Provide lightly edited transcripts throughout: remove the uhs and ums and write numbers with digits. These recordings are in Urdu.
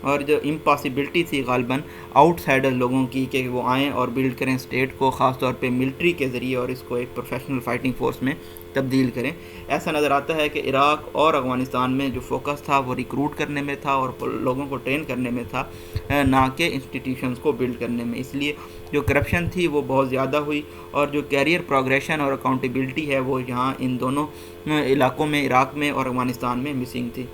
اور جو امپاسبلٹی تھی غالباً آؤٹ سائڈر لوگوں کی کہ وہ آئیں اور بلڈ کریں اسٹیٹ کو، خاص طور پہ ملٹری کے ذریعے، اور اس کو ایک پروفیشنل فائٹنگ فورس میں تبدیل کریں. ایسا نظر آتا ہے کہ عراق اور افغانستان میں جو فوکس تھا وہ ریکروٹ کرنے میں تھا اور لوگوں کو ٹرین کرنے میں تھا، نہ کہ انسٹیٹیوشنز کو بلڈ کرنے میں. اس لیے جو کرپشن تھی وہ بہت زیادہ ہوئی، اور جو کیریئر پروگریشن اور اکاؤنٹیبلٹی ہے وہ یہاں ان دونوں علاقوں میں، عراق میں اور افغانستان میں مسنگ تھی.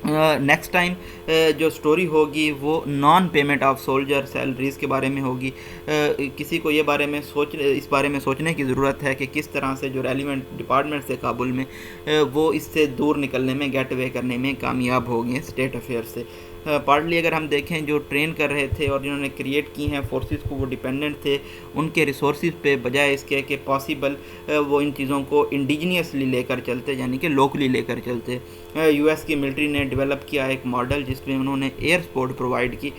نیکسٹ ٹائم جو سٹوری ہوگی وہ non payment of soldier salaries کے بارے میں ہوگی. کسی کو اس بارے میں سوچنے کی ضرورت ہے کہ کس طرح سے جو ریلیونٹ ڈپارٹمنٹس تھے کابل میں وہ اس سے دور نکلنے میں، گیٹ اوے کرنے میں کامیاب ہو گئے اسٹیٹ افیئر سے. پارٹلی اگر ہم دیکھیں جو ٹرین کر رہے تھے اور جنہوں نے کریٹ کی ہیں فورسز کو، وہ ڈیپینڈنٹ تھے ان کے ریسورسز پہ، بجائے اس کے کہ پاسبل وہ ان چیزوں کو انڈیجینیسلی لے کر چلتے، یعنی کہ لوکلی لے کر چلتے. یو ایس کی ملٹری نے ڈیولپ کیا ایک ماڈل جس میں انہوں نے ایئر سپورٹ پرووائڈ کی،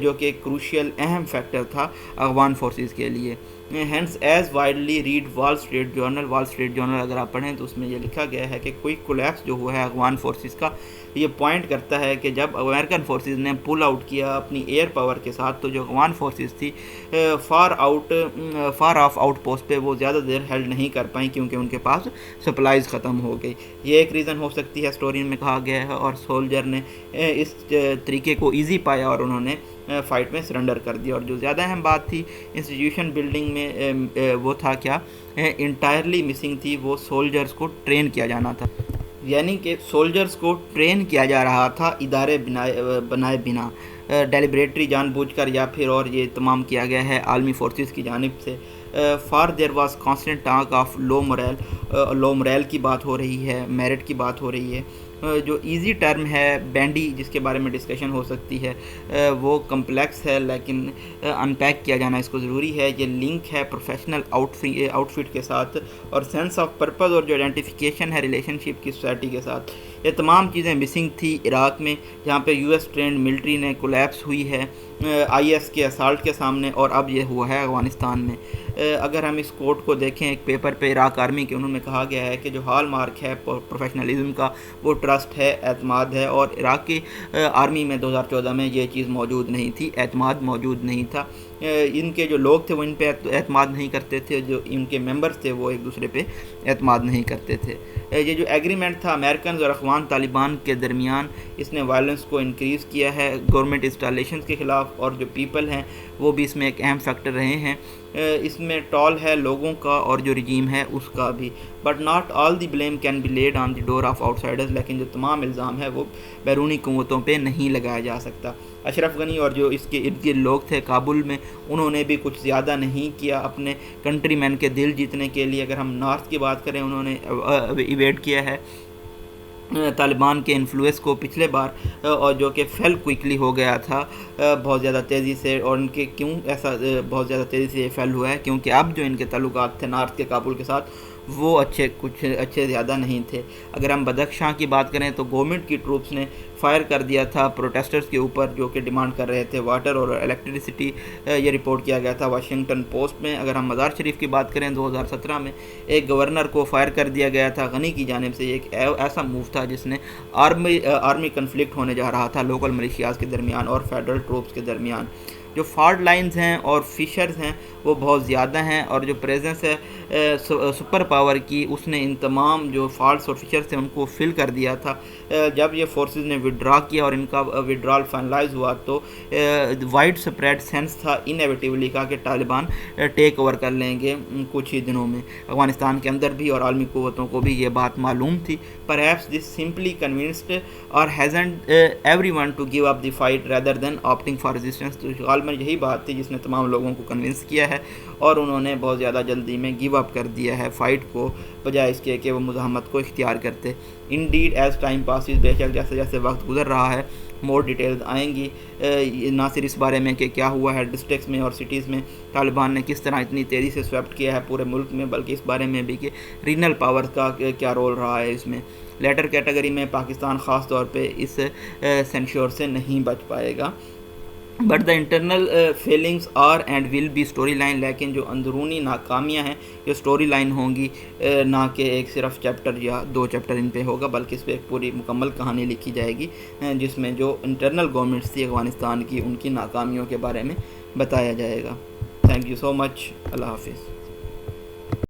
جو کہ ایک کروشیل اہم فیکٹر تھا افغان فورسز کے لیے. Hence as widely read wall street journal اگر آپ پڑھیں تو اس میں یہ لکھا گیا ہے کہ کوئی کولیپس جو ہوا ہے افغان فورسز کا، یہ پوائنٹ کرتا ہے کہ جب امریکن فورسز نے پل آؤٹ کیا اپنی ایئر پاور کے ساتھ، تو جو افغان فورسز تھی فار آف آؤٹ پوسٹ پہ وہ زیادہ دیر ہیلڈ نہیں کر پائیں کیونکہ ان کے پاس سپلائز ختم ہو گئی. یہ ایک ریزن ہو سکتی ہے، اسٹورین میں کہا گیا ہے، اور سولجر نے اس طریقے کو ایزی پایا اور انہوں نے فائٹ میں سرنڈر کر دیا. اور جو زیادہ اہم بات تھی انسٹیٹیوشن بلڈنگ میں وہ تھا کیا، انٹائرلی مسنگ تھی، وہ سولجرز کو ٹرین کیا جانا تھا. یعنی کہ سولجرز کو ٹرین کیا جا رہا تھا ادارے بنائے بنا، ڈیلیبریٹری جان بوجھ کر، یا پھر اور یہ تمام کیا گیا ہے عالمی فورسز کی جانب سے. For there was constant talk of low morale کی بات ہو رہی ہے، میرٹ کی بات ہو رہی ہے. جو ایزی ٹرم ہے بینڈی، جس کے بارے میں ڈسکشن ہو سکتی ہے، وہ کمپلیکس ہے لیکن ان پیک کیا جانا اس کو ضروری ہے. یہ لنک ہے پروفیشنل آؤٹ فٹ کے ساتھ، اور سینس آف پرپز اور جو آئیڈینٹیفیکیشن ہے ریلیشن شپ کی سوسائٹی کے ساتھ. یہ تمام چیزیں مسنگ تھی عراق میں، جہاں پہ یو ایس ٹرینڈ ملٹری نے کولیپس ہوئی ہے آئی ایس کے اسالٹ کے سامنے، اور اب یہ ہوا ہے افغانستان میں. اگر ہم اس کوٹ کو دیکھیں ایک پیپر پہ عراق آرمی کے، انہوں نے کہا گیا ہے کہ جو ہال مارک ہے پروفیشنلزم کا وہ ٹرسٹ ہے، اعتماد ہے، اور عراق کی آرمی میں 2014 میں یہ چیز موجود نہیں تھی، اعتماد موجود نہیں تھا. ان کے جو لوگ تھے وہ ان پہ اعتماد نہیں کرتے تھے، جو ان کے ممبرز تھے وہ ایک دوسرے پہ اعتماد نہیں کرتے تھے. یہ جو ایگریمنٹ تھا امریکنز اور افغان طالبان کے درمیان، اس نے وائلنس کو انکریز کیا ہے گورنمنٹ انسٹالیشنز کے خلاف، اور جو پیپل ہیں وہ بھی اس میں ایک اہم فیکٹر رہے ہیں. اس میں ٹول ہے لوگوں کا اور جو رجیم ہے اس کا بھی. But not all the blame can be laid on the door of outsiders, لیکن جو تمام الزام ہے وہ بیرونی قوتوں پہ نہیں لگایا جا سکتا. اشرف غنی اور جو اس کے ارد گرد لوگ تھے کابل میں، انہوں نے بھی کچھ زیادہ نہیں کیا اپنے کنٹری مین کے دل جیتنے کے لیے. اگر ہم نارتھ کی بات کریں، انہوں نے ایویڈ کیا ہے طالبان کے انفلوئنس کو پچھلے بار، اور جو کہ فیل کوئکلی ہو گیا تھا بہت زیادہ تیزی سے. اور ان کے کیوں ایسا بہت زیادہ تیزی سے یہ فیل ہوا ہے، کیونکہ اب جو ان کے تعلقات تھے نارتھ کے کابل کے ساتھ وہ کچھ اچھے زیادہ نہیں تھے. اگر ہم بدخشاں کی بات کریں تو گورنمنٹ کی ٹروپس نے فائر کر دیا تھا پروٹیسٹرز کے اوپر جو کہ ڈیمانڈ کر رہے تھے واٹر اور الیکٹریسٹی، یہ رپورٹ کیا گیا تھا واشنگٹن پوسٹ میں. اگر ہم مزار شریف کی بات کریں 2017 میں ایک گورنر کو فائر کر دیا گیا تھا غنی کی جانب سے. یہ ایک ایسا موو تھا جس نے آرمی کنفلکٹ ہونے جا رہا تھا لوکل ملیشیاز کے درمیان اور فیڈرل ٹروپس کے درمیان. جو فالٹ لائنز ہیں اور فشرز ہیں وہ بہت زیادہ ہیں، اور جو پریزنس ہے سپر پاور کی، اس نے ان تمام جو فالٹس اور فشرز تھے ان کو فل کر دیا تھا. جب یہ فورسز نے وڈرا کیا اور ان کا وڈرال فائنلائز ہوا تو وائڈ سپریڈ سینس تھا انیویٹیولی کا کہ طالبان ٹیک اوور کر لیں گے کچھ ہی دنوں میں. افغانستان کے اندر بھی اور عالمی قوتوں کو بھی یہ بات معلوم تھی. پرہیپس دس سمپلی کنونسڈ اور hastened everyone to give up the fight rather than opting for resistance. تو غالباً یہی بات تھی جس نے تمام لوگوں کو کنونس کیا ہے، اور انہوں نے بہت زیادہ جلدی میں گیو اپ کر دیا ہے فائٹ کو، بجائے اس کے کہ وہ مزاحمت کو اختیار کرتے. انڈیڈ ایز ٹائم پاسز، بے شک جیسے جیسے وقت گزر رہا ہے مور ڈیٹیلز آئیں گی، نہ صرف اس بارے میں کہ کیا ہوا ہے ڈسٹرکٹس میں اور سٹیز میں طالبان نے کس طرح اتنی تیزی سے سویپٹ کیا ہے پورے ملک میں، بلکہ اس بارے میں بھی کہ ریجنل پاورز کا کیا رول رہا ہے اس میں. لیٹر کیٹیگری میں پاکستان خاص طور پہ اس سینشور سے نہیں بچ پائے گا. But the internal feelings are and will be story line, لیکن جو اندرونی ناکامیاں ہیں جو اسٹوری لائن ہوں گی، نہ کہ ایک صرف چیپٹر یا 2 چیپٹر ان پہ ہوگا، بلکہ اس پہ ایک پوری مکمل کہانی لکھی جائے گی، جس میں جو انٹرنل گورنمنٹس تھی افغانستان کی ان کی ناکامیوں کے بارے میں بتایا جائے گا۔ تھینک یو سو مچ، اللہ حافظ۔